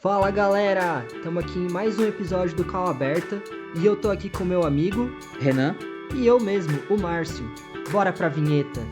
Fala galera, estamos aqui em mais um episódio do Cal Aberta e eu tô aqui com meu amigo Renan e eu mesmo, o Márcio. Bora pra vinheta.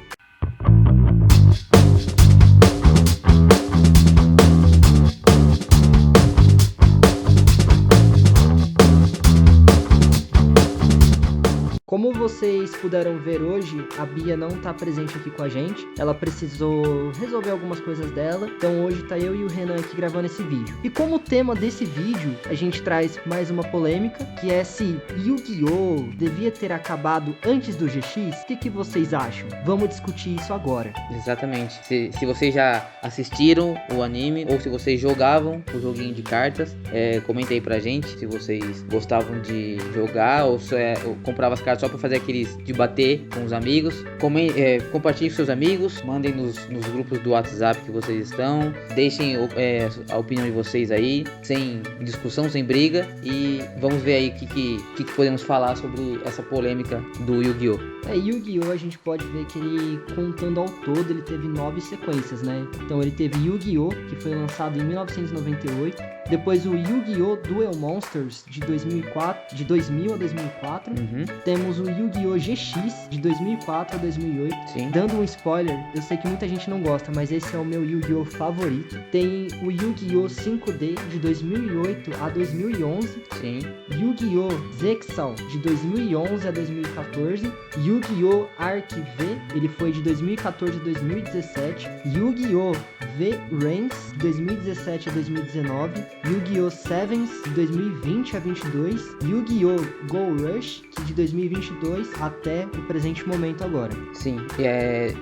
Como vocês puderam ver hoje, a Bia não tá presente aqui com a gente. Ela precisou resolver algumas coisas dela. Então hoje tá eu e o Renan aqui gravando esse vídeo. E como tema desse vídeo, a gente traz mais uma polêmica, que é se Yu-Gi-Oh! Devia ter acabado antes do GX? O que vocês acham? Vamos discutir isso agora. Exatamente. Se vocês já assistiram o anime ou se vocês jogavam o joguinho de cartas, comenta aí pra gente se vocês gostavam de jogar ou compravam as cartas só pra fazer aqueles de bater com os amigos. Compartilhe com seus amigos, mandem nos grupos do WhatsApp que vocês estão, deixem a opinião de vocês aí, sem discussão, sem briga, e vamos ver aí o que podemos falar sobre essa polêmica do Yu-Gi-Oh! Yu-Gi-Oh! A gente pode ver que ele, contando ao todo, ele teve 9 sequências, né? Então ele teve Yu-Gi-Oh! Que foi lançado em 1998, depois o Yu-Gi-Oh! Duel Monsters de 2000 a 2004, temos o Yu-Gi-Oh! GX de 2004 a 2008. Sim. Dando um spoiler, eu sei que muita gente não gosta, mas esse é o meu Yu-Gi-Oh! Favorito. Tem o Yu-Gi-Oh! 5D de 2008 a 2011. Sim. Yu-Gi-Oh! Zexal de 2011 a 2014. Yu-Gi-Oh! Arc V, ele foi de 2014 a 2017. Yu-Gi-Oh! V-Ranks de 2017 a 2019. Yu-Gi-Oh! Sevens de 2020 a 22. Yu-Gi-Oh! Go Rush, que de 2022 até o presente momento agora. Sim,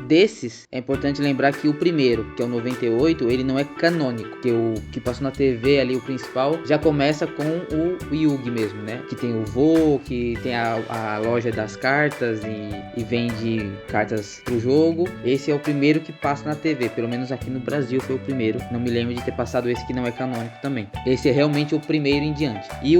desses é importante lembrar que o primeiro, que é o 98, ele não é canônico, que o que passou na TV ali, o principal, já começa com o Yugi mesmo, né? Que tem o Vô, que tem a loja das cartas e vende cartas pro jogo. Esse é o primeiro que passa na TV, pelo menos aqui no Brasil foi o primeiro. Não me lembro de ter passado esse que não é canônico também. Esse é realmente o primeiro em diante. E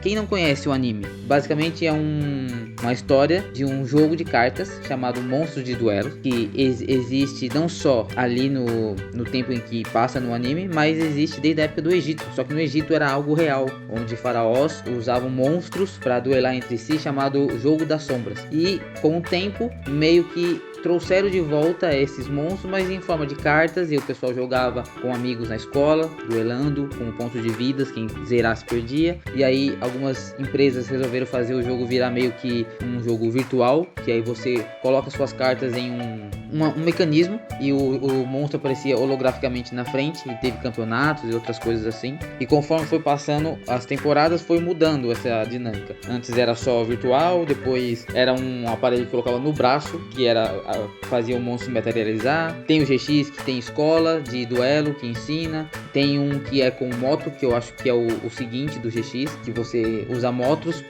quem não conhece o anime, basicamente é uma história de um jogo de cartas chamado Monstros de Duelo, que existe não só ali no tempo em que passa no anime, mas existe desde a época do Egito. Só que no Egito era algo real, onde faraós usavam monstros para duelar entre si, chamado Jogo das Sombras. E com o tempo, meio que trouxeram de volta esses monstros, mas em forma de cartas, e o pessoal jogava com amigos na escola, duelando com pontos de vidas, quem zerasse perdia. E aí algumas empresas resolveram fazer o jogo virar meio que um jogo virtual, que aí você coloca suas cartas em um mecanismo e o monstro aparecia holograficamente na frente, e teve campeonatos e outras coisas assim. E conforme foi passando as temporadas, foi mudando essa dinâmica. Antes era só virtual, depois era um aparelho que colocava no braço, que fazia o monstro materializar. Tem o GX, que tem escola de duelo, que ensina. Tem um que é com moto, que eu acho que é o seguinte do GX, que você usa motos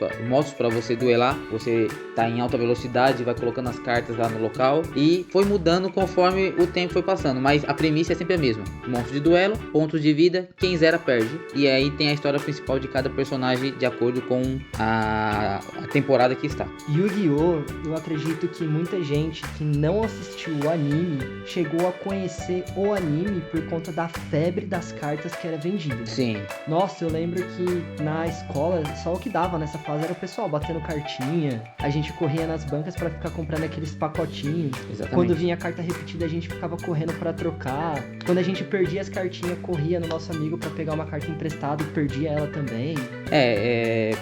para você duelar. Você tá em alta velocidade, vai colocando as cartas lá no local. E foi mudando conforme o tempo foi passando, mas a premissa é sempre a mesma: monstro de duelo, pontos de vida, quem zera perde. E aí tem a história principal de cada personagem de acordo com a temporada que está. Yu-Gi-Oh! Eu acredito que muita gente que não assistiu o anime chegou a conhecer o anime por conta da febre das cartas que era vendida. Sim. Nossa, eu lembro que na escola só o que dava nessa fase era o pessoal batendo cartinha. A gente corria nas bancas pra ficar comprando aqueles pacotinhos. Exatamente. Quando vinha a carta repetida, a gente ficava correndo pra trocar. Quando a gente perdia as cartinhas, corria no nosso amigo pra pegar uma carta emprestada e perdia ela também.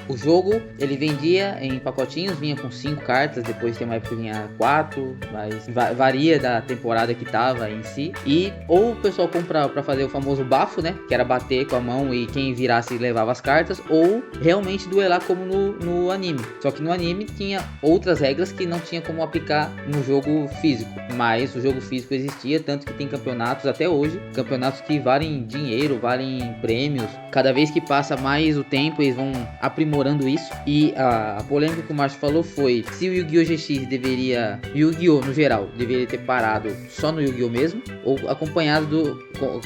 O jogo, ele vendia em pacotinhos, vinha com 5 cartas, depois tem uma época que vinha 4, mas varia da temporada que tava em si. E ou o pessoal compra pra fazer o famoso bafo, né, que era bater com a mão e quem virasse levava as cartas, ou realmente duelar como no anime. Só que no anime tinha outras regras que não tinha como aplicar no jogo físico, mas o jogo físico existia, tanto que tem campeonatos até hoje, campeonatos que valem dinheiro, valem prêmios. Cada vez que passa mais o tempo, eles vão aprimorando isso. E a polêmica que o Márcio falou foi se o Yu-Gi-Oh! GX Yu-Gi-Oh! No geral, deveria ter parado só no Yu-Gi-Oh! Mesmo, ou acompanhado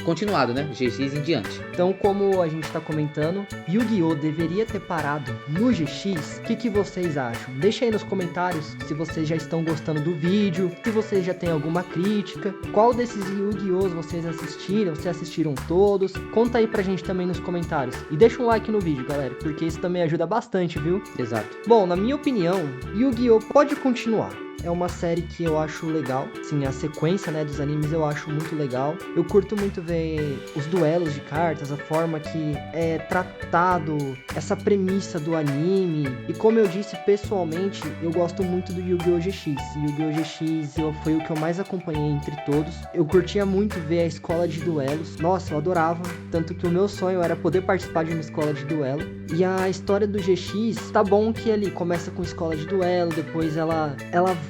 continuado, né? GX em diante. Então, como a gente tá comentando, Yu-Gi-Oh! Deveria ter parado no GX. O que vocês acham? Deixa aí nos comentários se vocês já estão gostando do vídeo, se vocês já têm alguma crítica, qual desses Yu-Gi-Oh! Vocês assistiram, se assistiram todos. Conta aí pra gente também nos comentários. E deixa um like no vídeo, galera, porque isso também ajuda bastante, viu? Exato. Bom, na minha opinião, Yu-Gi-Oh! Pode continuar. É uma série que eu acho legal. Sim, a sequência, né, dos animes eu acho muito legal. Eu curto muito ver os duelos de cartas, a forma que é tratado, essa premissa do anime. E como eu disse, pessoalmente, eu gosto muito do Yu-Gi-Oh! GX. Yu-Gi-Oh! GX foi o que eu mais acompanhei entre todos. Eu curtia muito ver a escola de duelos. Nossa, eu adorava. Tanto que o meu sonho era poder participar de uma escola de duelo. E a história do GX, tá bom que ali começa com escola de duelo, depois ela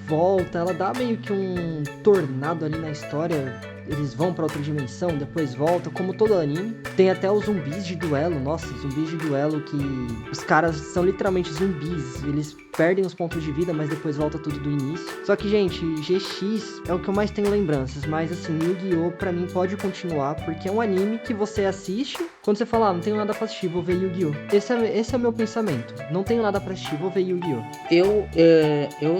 volta, ela dá meio que um tornado ali na história. Eles vão pra outra dimensão, depois volta, como todo anime. Tem até os zumbis de duelo. Nossa, zumbis de duelo que os caras são literalmente zumbis. Eles perdem os pontos de vida, mas depois volta tudo do início. Só que, gente, GX é o que eu mais tenho lembranças. Mas, assim, Yu-Gi-Oh! Pra mim pode continuar, porque é um anime que você assiste. Quando você fala, não tenho nada pra assistir, vou ver Yu-Gi-Oh! Esse é o meu pensamento. Não tenho nada pra assistir, vou ver Yu-Gi-Oh! Eu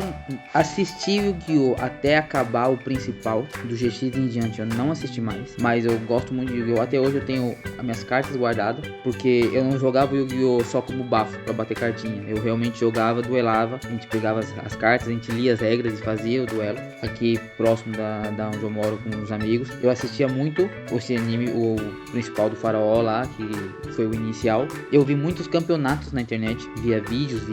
assisti Yu-Gi-Oh! Até acabar o principal, do GX em diante eu não assisti mais, mas eu gosto muito de Yu-Gi-Oh! Até hoje eu tenho as minhas cartas guardadas, porque eu não jogava Yu-Gi-Oh! Só como bafo pra bater cartinha, eu realmente jogava, duelava, a gente pegava as cartas, a gente lia as regras e fazia o duelo, aqui próximo da onde eu moro com os amigos. Eu assistia muito esse anime, o principal do Faraó lá, que foi o inicial. Eu vi muitos campeonatos na internet, via vídeos,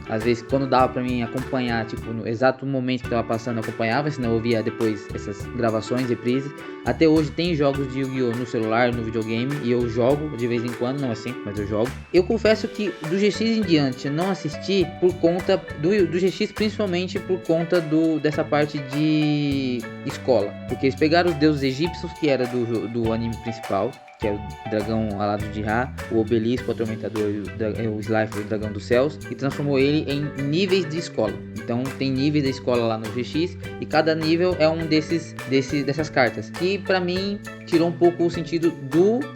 às vezes quando dava pra mim acompanhar, tipo, no exato momento que tava passando eu acompanhava, senão eu via depois essas gravações, reprises. Até hoje tem jogos de Yu-Gi-Oh! No celular, no videogame, e eu jogo de vez em quando, não é sempre, mas eu jogo. Eu confesso que do GX em diante eu não assisti por conta do GX, principalmente por conta dessa parte de escola, porque eles pegaram os deuses egípcios, que era do anime principal, que é o dragão alado de Ra, o obelisco, o atormentador, o Slifer, o dragão dos céus, e transformou ele em níveis de escola. Então tem níveis da escola lá no GX, e cada nível é um dessas cartas, que pra mim tirou um pouco o sentido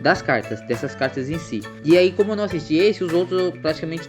das cartas, dessas cartas em si. E aí, como eu não assisti esse, os outros eu praticamente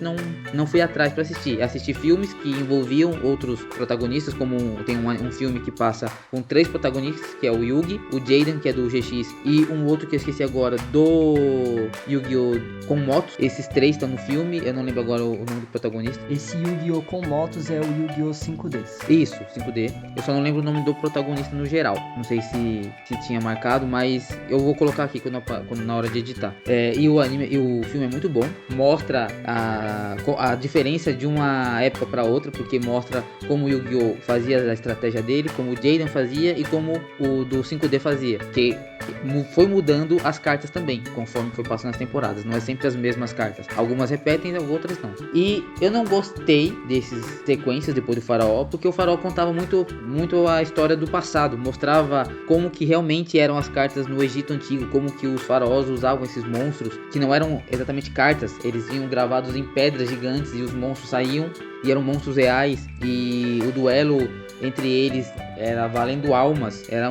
não fui atrás pra assistir. Assisti filmes que envolviam outros protagonistas, como tem um filme que passa com 3 protagonistas, que é o Yugi, o Jaden, que é do GX, e um outro que eu esqueci agora, do Yu-Gi-Oh! Com motos. Esses 3 estão no filme, eu não lembro agora o nome do protagonista. Esse Yu-Gi-Oh! Com motos é o Yu-Gi-Oh! 5D. Isso, 5D. Eu só não lembro o nome do protagonista no geral. Não sei se tinha marcado, mas eu vou colocar aqui quando na hora de editar. E o filme é muito bom. Mostra a diferença de uma época para outra, porque mostra como o Yu-Gi-Oh! Fazia a estratégia dele, como o Jaden fazia e como o do 5D fazia. Que foi mudando as cartas também, conforme foi passando as temporadas. Não é sempre as mesmas cartas. Algumas repetem, outras não. E eu não gostei desses sequências depois do Faraó, porque o Faraó contava muito a história do passado. Mostrava como que realmente eram as cartas no Egito Antigo, como que os faraós usavam esses monstros, que não eram exatamente cartas. Eles vinham gravados em pedras gigantes e os monstros saíam e eram monstros reais. E o duelo entre eles era valendo almas. Era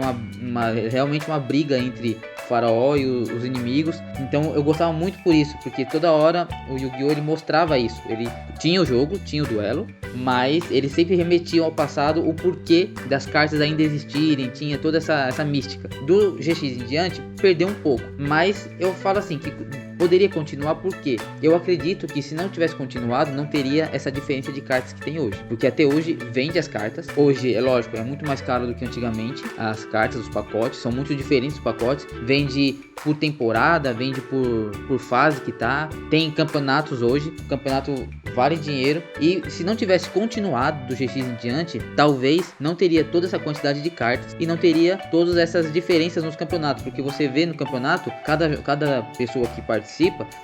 realmente uma briga entre o faraó e os inimigos. Então eu gostava muito por isso, porque toda hora o Yu-Gi-Oh! Ele mostrava isso. Ele tinha o jogo, tinha o duelo, mas ele sempre remetia ao passado, o porquê das cartas ainda existirem. Tinha toda essa mística. Do GX em diante perdeu um pouco, mas eu falo assim que poderia continuar, porque eu acredito que se não tivesse continuado, não teria essa diferença de cartas que tem hoje. Porque até hoje vende as cartas. Hoje, é lógico, é muito mais caro do que antigamente. As cartas, os pacotes, são muito diferentes os pacotes. Vende por temporada, vende por fase que tá. Tem campeonatos hoje. O campeonato vale dinheiro. E se não tivesse continuado do GX em diante, talvez não teria toda essa quantidade de cartas e não teria todas essas diferenças nos campeonatos. Porque você vê no campeonato, cada pessoa que participa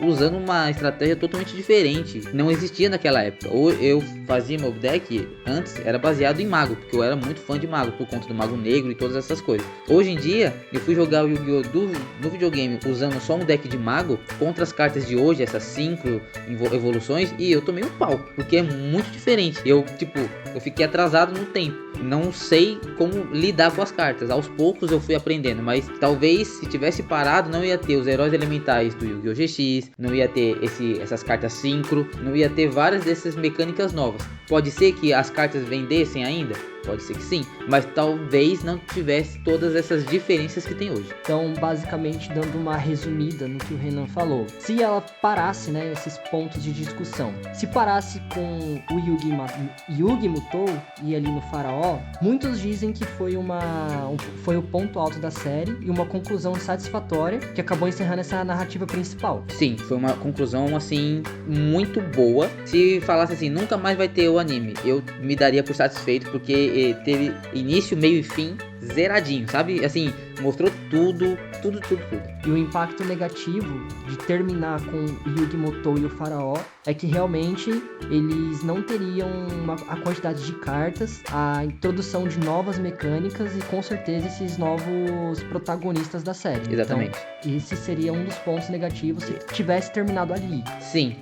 usando uma estratégia totalmente diferente. Não existia naquela época. Ou eu fazia meu deck antes, era baseado em mago, porque eu era muito fã de mago, por conta do mago negro e todas essas coisas. Hoje em dia, eu fui jogar o Yu-Gi-Oh! No videogame usando só um deck de mago contra as cartas de hoje, essas 5 evoluções, e eu tô tomei um pau, porque é muito diferente. Eu fiquei atrasado no tempo. Não sei como lidar com as cartas. Aos poucos eu fui aprendendo, mas talvez se tivesse parado não ia ter os heróis elementais do Yu-Gi-Oh! GX, não ia ter essas cartas Synchro, não ia ter várias dessas mecânicas novas. Pode ser que as cartas vendessem ainda? Pode ser que sim, mas talvez não tivesse todas essas diferenças que tem hoje. Então, basicamente, dando uma resumida no que o Renan falou. Se ela parasse, né, esses pontos de discussão, se parasse com o Yugi Mutou e ali no Faraó, muitos dizem que foi o ponto alto da série e uma conclusão satisfatória que acabou encerrando essa narrativa principal. Sim, foi uma conclusão, assim, muito boa. Se falasse assim, nunca mais vai ter o anime, eu me daria por satisfeito, porque teve início, meio e fim zeradinho, sabe? Assim, mostrou tudo. E o impacto negativo de terminar com o Yugi Mutou e o Faraó é que realmente eles não teriam a quantidade de cartas, a introdução de novas mecânicas e com certeza esses novos protagonistas da série. Exatamente. Então, esse seria um dos pontos negativos se tivesse terminado ali. Sim.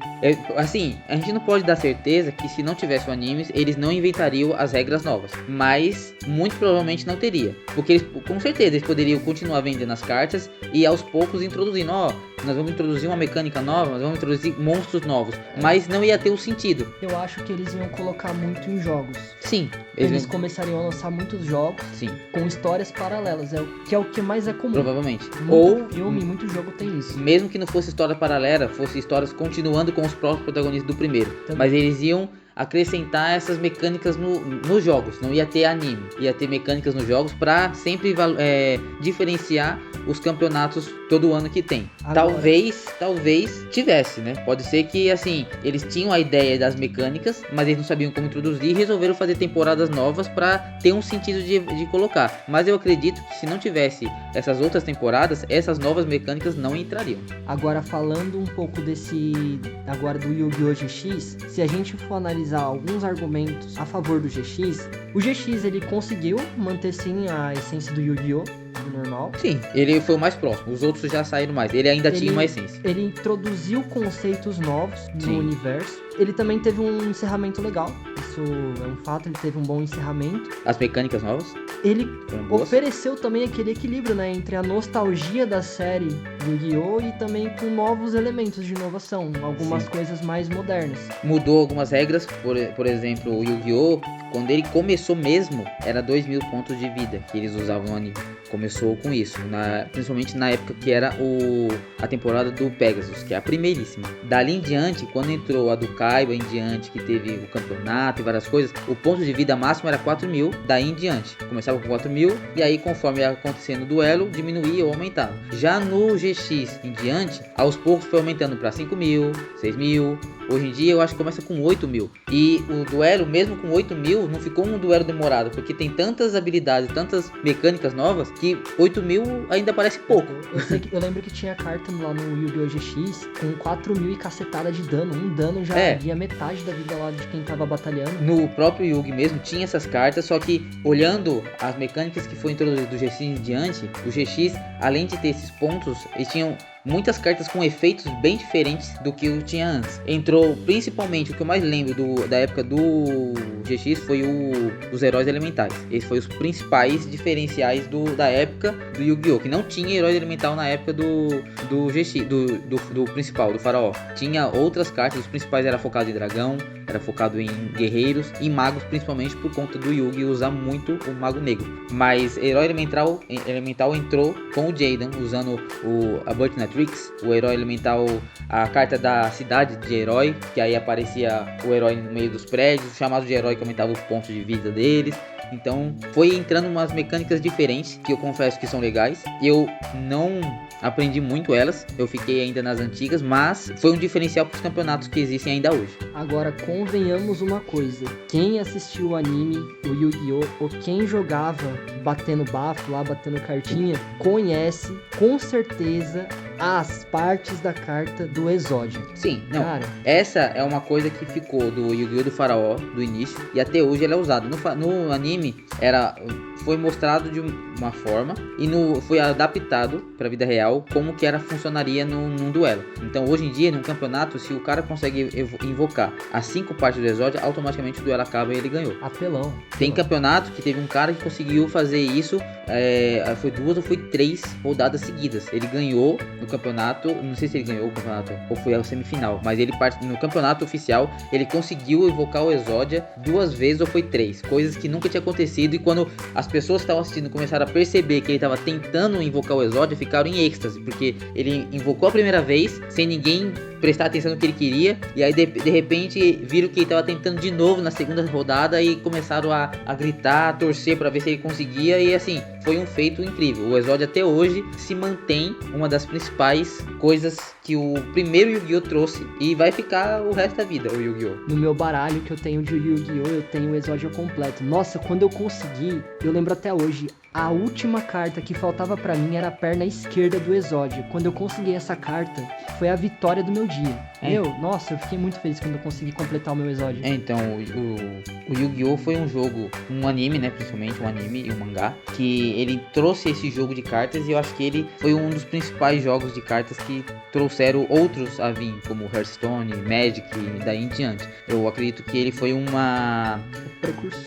Assim, a gente não pode dar certeza que se não tivesse o anime, eles não inventariam as regras novas. Mas, muito provavelmente não teria. Porque eles, com certeza, eles poderiam continuar vendendo as cartas e aos poucos introduzindo, nós vamos introduzir uma mecânica nova, nós vamos introduzir monstros novos. Mas não ia ter o sentido. Eu acho que eles iam colocar muito em jogos. Sim. Eles começariam a lançar muitos jogos. Sim. Com histórias paralelas, que é o que mais é comum. Provavelmente. Muito filme, muito jogo tem isso. Mesmo que não fosse história paralela, fosse histórias continuando com os próprios protagonistas do primeiro. Também. Mas eles iam acrescentar essas mecânicas nos jogos. Não ia ter anime, ia ter mecânicas nos jogos para sempre diferenciar os campeonatos todo ano que tem. Agora, talvez tivesse, né? Pode ser que, assim, eles tinham a ideia das mecânicas, mas eles não sabiam como introduzir e resolveram fazer temporadas novas para ter um sentido de colocar. Mas eu acredito que se não tivesse essas outras temporadas, essas novas mecânicas não entrariam. Agora, falando um pouco agora do Yu-Gi-Oh! GX, se a gente for analisar alguns argumentos a favor do GX, o GX ele conseguiu manter sim a essência do Yu-Gi-Oh! Normal. Sim, ele foi o mais próximo, os outros já saíram mais, ele ainda tinha uma essência. Ele introduziu conceitos novos no universo. Ele também teve um encerramento legal, isso é um fato, ele teve um bom encerramento. As mecânicas novas? Ele ofereceu também aquele equilíbrio, né, entre a nostalgia da série Yu-Gi-Oh! E também com novos elementos de inovação, algumas coisas mais modernas. Mudou algumas regras, por exemplo, o Yu-Gi-Oh! Quando ele começou mesmo, era 2.000 pontos de vida que eles usavam no anime. Começou com isso, principalmente na época que era a temporada do Pegasus, que é a primeiríssima. Dali em diante, quando entrou a do Kaiba em diante, que teve o campeonato e várias coisas, o ponto de vida máximo era 4.000, daí em diante. Começava com 4.000, e aí conforme ia acontecendo o duelo, diminuía ou aumentava. Já no GX em diante, aos poucos foi aumentando para 5.000, 6.000, hoje em dia eu acho que começa com 8.000. E o duelo, mesmo com 8.000, não ficou um duelo demorado, porque tem tantas habilidades, tantas mecânicas novas, que 8.000 ainda parece pouco. Eu lembro que tinha carta lá no Yu-Gi-Oh! GX com 4.000 e cacetada de dano. Um dano já ia metade da vida lá de quem tava batalhando. No próprio Yugi mesmo tinha essas cartas, só que olhando as mecânicas que foi introduzido do GX em diante, o GX, além de ter esses pontos, eles tinham muitas cartas com efeitos bem diferentes do que eu tinha antes. Entrou principalmente, o que eu mais lembro da época do GX foi os heróis elementais. Esses foram os principais diferenciais da época do Yu-Gi-Oh! Que não tinha herói elemental na época do GX, do principal, do Faraó. Tinha outras cartas, os principais era focado em dragão, era focado em guerreiros e magos, principalmente por conta do Yugi usar muito o mago negro. Mas herói elemental entrou com o Jaden, usando a Butnatrix, o herói elemental, a carta da cidade de herói, que aí aparecia o herói no meio dos prédios, chamado de herói que aumentava os pontos de vida deles. Então foi entrando umas mecânicas diferentes, que eu confesso que são legais. Eu não aprendi muito elas, eu fiquei ainda nas antigas, mas foi um diferencial para os campeonatos que existem ainda hoje. Agora convenhamos uma coisa, quem assistiu o anime, o Yu-Gi-Oh! Ou quem jogava batendo bafo lá, batendo cartinha, conhece com certeza as partes da carta do Exódio. Sim, não. Cara, essa é uma coisa que ficou do Yu-Gi-Oh! Do Faraó, do início, e até hoje ela é usada. No anime anime foi mostrado de uma forma e foi adaptado para a vida real como que funcionaria num duelo. Então hoje em dia, num campeonato, se o cara consegue invocar as 5 partes do Exódia, automaticamente o duelo acaba e ele ganhou. Apelão. Tem campeonato que teve um cara que conseguiu fazer isso, foi 2 ou foi 3 rodadas seguidas. Ele ganhou no campeonato, não sei se ele ganhou o campeonato ou foi a semifinal, mas ele no campeonato oficial, ele conseguiu invocar o Exódia 2 vezes ou foi 3, coisas que nunca tinha acontecido, e quando as pessoas que estavam assistindo começaram a perceber que ele estava tentando invocar o Exódia, ficaram em êxtase, porque ele invocou a primeira vez, sem ninguém prestar atenção no que ele queria, e aí de repente viram que ele estava tentando de novo na segunda rodada e começaram a gritar, a torcer para ver se ele conseguia, e assim, foi um feito incrível. O Exódia até hoje se mantém uma das principais coisas que o primeiro Yu-Gi-Oh! Trouxe, e vai ficar o resto da vida, o Yu-Gi-Oh! No meu baralho que eu tenho de Yu-Gi-Oh! Eu tenho o Exódia completo. Nossa, quando eu consegui, eu lembro até hoje, a última carta que faltava pra mim era a perna esquerda do Exódia. Quando eu consegui essa carta, foi a vitória do meu dia. Nossa, eu fiquei muito feliz quando eu consegui completar o meu Exódia. Então, o Yu-Gi-Oh! Foi um jogo, um anime, né, principalmente um anime e um mangá, que ele trouxe esse jogo de cartas, e eu acho que ele foi um dos principais jogos de cartas que trouxeram outros a vir, como Hearthstone, Magic e daí em diante. Eu acredito que ele foi uma... precursor.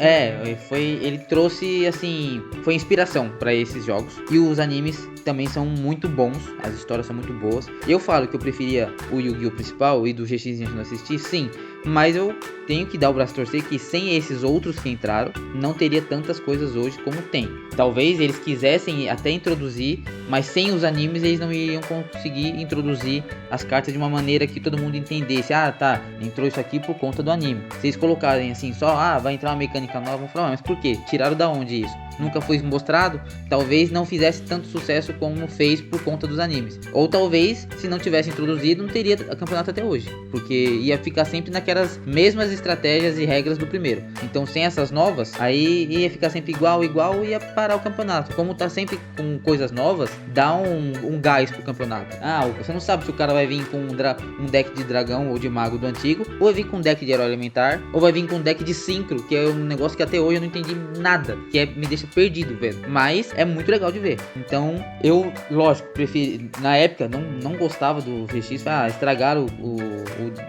Ele trouxe, assim, foi inspiração para esses jogos. E os animes também são muito bons, as histórias são muito boas. Eu falo que eu preferia o Yu-Gi-Oh! Principal e do GX a gente não assistir, sim, mas eu tenho que dar o braço a torcer que sem esses outros que entraram, não teria tantas coisas hoje como tem. Talvez eles quisessem até introduzir, mas sem os animes eles não iriam conseguir introduzir as cartas de uma maneira que todo mundo entendesse. Ah, tá, entrou isso aqui por conta do anime. Se eles colocarem assim só, vai entrar uma mecânica nova, vão falar, mas por quê? Tiraram da onde isso? Nunca foi mostrado, talvez não fizesse tanto sucesso como fez por conta dos animes. Ou talvez, se não tivesse introduzido, não teria campeonato até hoje, porque ia ficar sempre naquelas mesmas estratégias e regras do primeiro. Então, sem essas novas, aí ia ficar sempre igual, e ia parar o campeonato. Como tá sempre com coisas novas, dá um gás pro campeonato. Você não sabe se o cara vai vir com um deck de dragão ou de mago do antigo, ou vai vir com um deck de herói elementar, ou vai vir com um deck de sincro, que é um negócio que até hoje eu não entendi nada, que me deixa perdido, velho. Mas é muito legal de ver. Então, eu, lógico, prefiro. Na época, não gostava do VX. Estragaram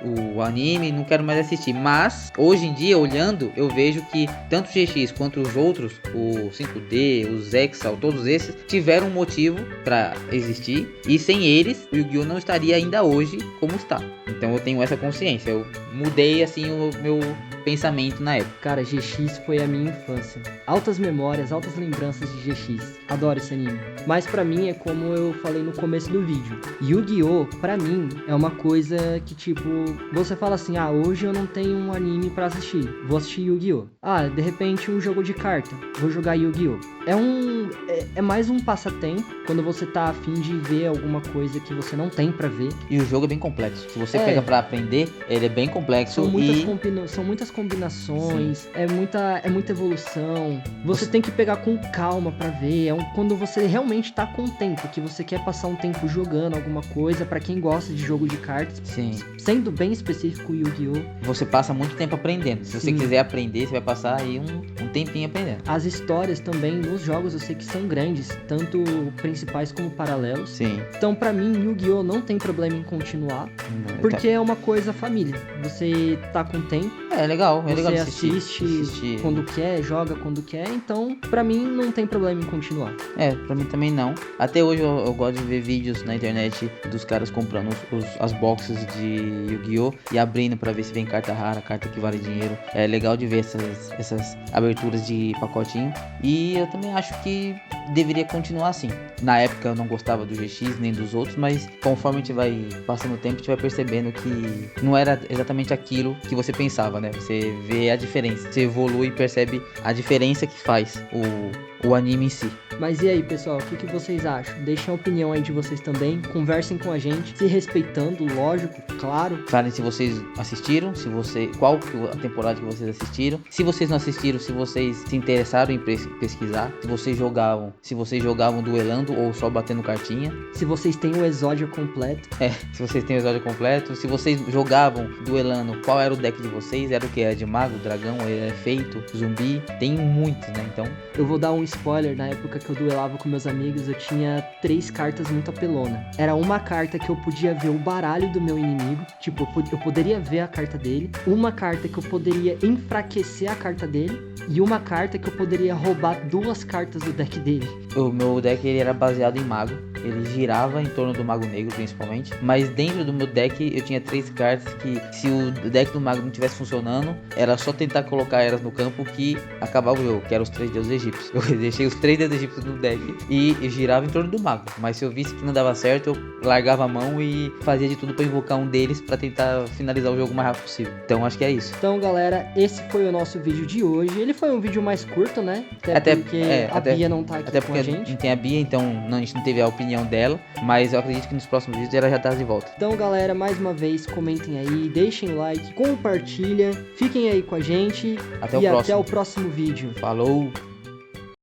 o anime, não quero mais assistir. Mas, hoje em dia, olhando, eu vejo que tanto o GX quanto os outros, o 5D, os Exal, todos esses, tiveram um motivo pra existir. E sem eles, o Yu-Gi-Oh! Não estaria ainda hoje como está. Então, eu tenho essa consciência. Eu mudei, assim, o meu pensamento na época. Cara, GX foi a minha infância. Altas memórias, altas lembranças de GX. Adoro esse anime. Mas pra mim é como eu falei no começo do vídeo. Yu-Gi-Oh! Pra mim é uma coisa que tipo, você fala assim, hoje eu não tenho um anime pra assistir. Vou assistir Yu-Gi-Oh! De repente um jogo de carta. Vou jogar Yu-Gi-Oh! É mais um passatempo quando você tá afim de ver alguma coisa que você não tem pra ver. E o jogo é bem complexo. Se você pega pra aprender, ele é bem complexo. São muitas combinações, é muita evolução. Você tem que pegar com calma pra ver. Quando você realmente tá com tempo, que você quer passar um tempo jogando alguma coisa, pra quem gosta de jogo de cartas. Sim. Sendo bem específico o Yu-Gi-Oh! Você passa muito tempo aprendendo. Se você quiser aprender, você vai passar aí um tempinho aprendendo. As histórias também nos jogos eu sei que são grandes, tanto principais como paralelos. Sim. Então pra mim Yu-Gi-Oh! Não tem problema em continuar, porque é uma coisa família. Você tá com tempo. É legal você de assistir quando quer, joga quando quer. Então pra mim não tem problema em continuar. Pra mim também não. Até hoje eu gosto de ver vídeos na internet dos caras comprando as boxes de Yu-Gi-Oh! E abrindo pra ver se vem carta rara, carta que vale dinheiro. É legal de ver essas aberturas de pacotinho. E eu também acho que deveria continuar assim. Na época eu não gostava do GX nem dos outros, mas conforme a gente vai passando o tempo, a gente vai percebendo que não era exatamente aquilo que você pensava, né? Você vê a diferença, você evolui e percebe a diferença que faz o anime em si. Mas e aí, pessoal, o que vocês acham? Deixem a opinião aí de vocês também, conversem com a gente, se respeitando, lógico, claro. Falem se vocês assistiram, qual a temporada que vocês assistiram. Se vocês não assistiram, se vocês se interessaram em pesquisar, se vocês jogavam se vocês jogavam duelando ou só batendo cartinha. Se vocês têm o Exódia completo. Se vocês têm o Exódia completo. Se vocês jogavam duelando, qual era o deck de vocês? Era o que? Era de mago, dragão, efeito, zumbi? Tem muitos, né? Então... Eu vou dar um spoiler, na época que eu duelava com meus amigos, eu tinha 3 cartas muito apelona. Era uma carta que eu podia ver o baralho do meu inimigo, tipo, eu poderia ver a carta dele. Uma carta que eu poderia enfraquecer a carta dele. E uma carta que eu poderia roubar 2 cartas do deck dele. O meu deck ele era baseado em mago. Ele girava em torno do mago negro, principalmente. Mas dentro do meu deck eu tinha 3 cartas que, se o deck do mago não estivesse funcionando, era só tentar colocar elas no campo que acabava o jogo, que eram os 3 deuses egípcios. Eu deixei os 3 deuses egípcios no deck e eu girava em torno do mago. Mas se eu visse que não dava certo, eu largava a mão e fazia de tudo pra invocar um deles pra tentar finalizar o jogo o mais rápido possível. Então acho que é isso. Então, galera, esse foi o nosso vídeo de hoje. Ele foi um vídeo mais curto, né? Até porque a Bia não tá aqui com a gente. Não tem a Bia, então a gente não teve a opinião dela. Mas eu acredito que nos próximos vídeos ela já tá de volta. Então, galera, mais uma vez, comentem aí, deixem like, compartilha, fiquem aí com a gente. Até o próximo. Até o próximo vídeo. Falou!